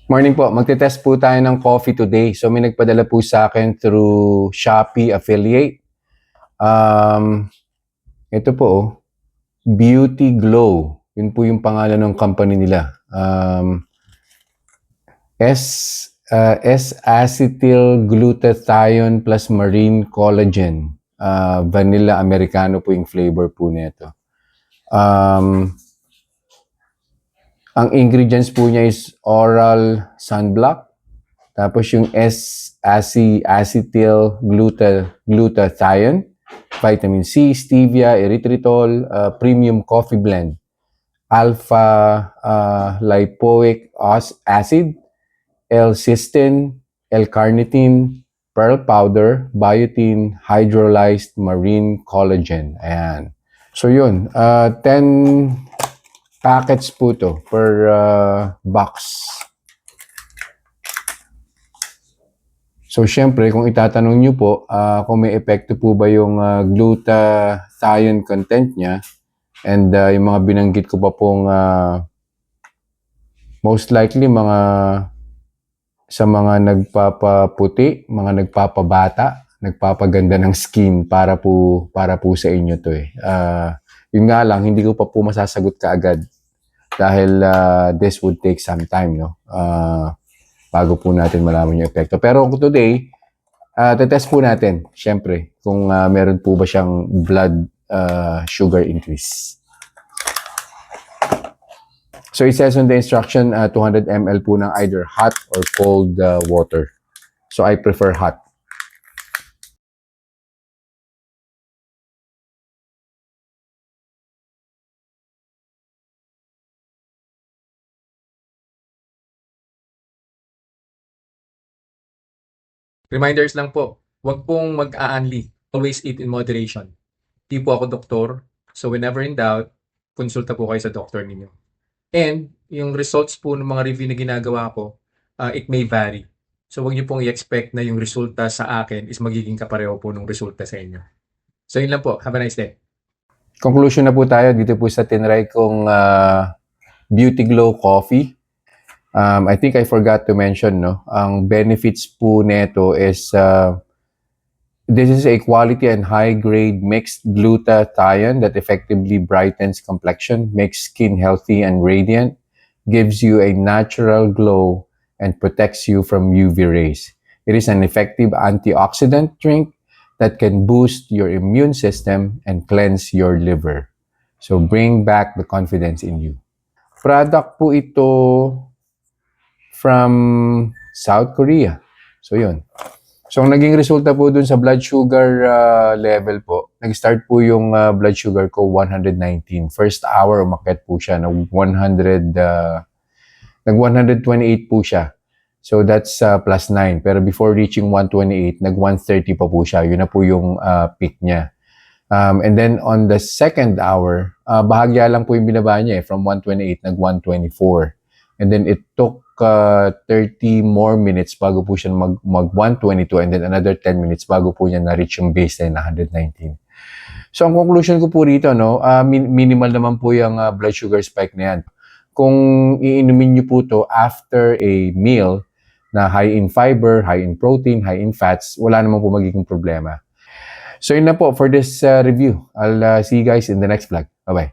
Morning po. Magte-test po tayo ng coffee today. So may nagpadala po sa akin through Shopee affiliate. Ito po, Beauty Glow. Yun po yung pangalan ng company nila. S-acetyl glutathione plus marine collagen. Vanilla Americano po yung flavor po nito. Ang ingredients po niya is oral sunblock. Tapos yung S-acetyl glutathione, vitamin C, stevia, erythritol, premium coffee blend, alpha lipoic acid, L-cysteine, L-carnitine, pearl powder, biotin, hydrolyzed marine collagen. Ayan. So yun, 10 packets po to per box. So, syempre, kung itatanong nyo po kung may epekto po ba yung glutathione content niya and yung mga binanggit ko pa pong most likely sa mga nagpapaputi, mga nagpapabata, nagpapaganda ng skin para po sa inyo to eh. Yun nga lang, hindi ko pa po masasagot kaagad dahil this would take some time, no? Bago po natin malaman yung epekto. Pero today, tetest po natin, syempre, kung meron po ba siyang blood sugar increase. So it says on the instruction, 200 ml po ng either hot or cold water. So I prefer hot. Reminders lang po, huwag pong mag-aanli. Always eat in moderation. Di po ako doktor, so whenever in doubt, konsulta po kayo sa doktor ninyo. And yung results po ng mga review na ginagawa ko, it may vary. So huwag niyo pong i-expect na yung resulta sa akin is magiging kapareho po ng resulta sa inyo. So yun lang po. Have a nice day. Conclusion na po tayo dito po sa tinry kong Beauty Glow Coffee. I think I forgot to mention, no? Ang benefits po nito is this is a quality and high-grade mixed glutathione that effectively brightens complexion, makes skin healthy and radiant, gives you a natural glow, and protects you from UV rays. It is an effective antioxidant drink that can boost your immune system and cleanse your liver. So bring back the confidence in you. Product po ito from South Korea. So yun. So ang naging resulta po dun sa blood sugar level po, nag-start po yung blood sugar ko 119. First hour umakyat po siya nag 128 po siya. So that's plus 9. Pero before reaching 128, nag 130 pa po siya. Yun na po yung peak niya. And then on the second hour, bahagya lang po yung binaba niya eh. From 128, nag 124. And then it took 30 more minutes bago po siya mag 122 and then another 10 minutes bago po niya na-reach yung baseline na 119. So ang conclusion ko po rito, no, minimal naman po yung blood sugar spike na yan. Kung iinumin niyo po to after a meal na high in fiber, high in protein, high in fats, wala naman po magiging problema. So yun na po for this review. I'll see you guys in the next vlog. Bye-bye.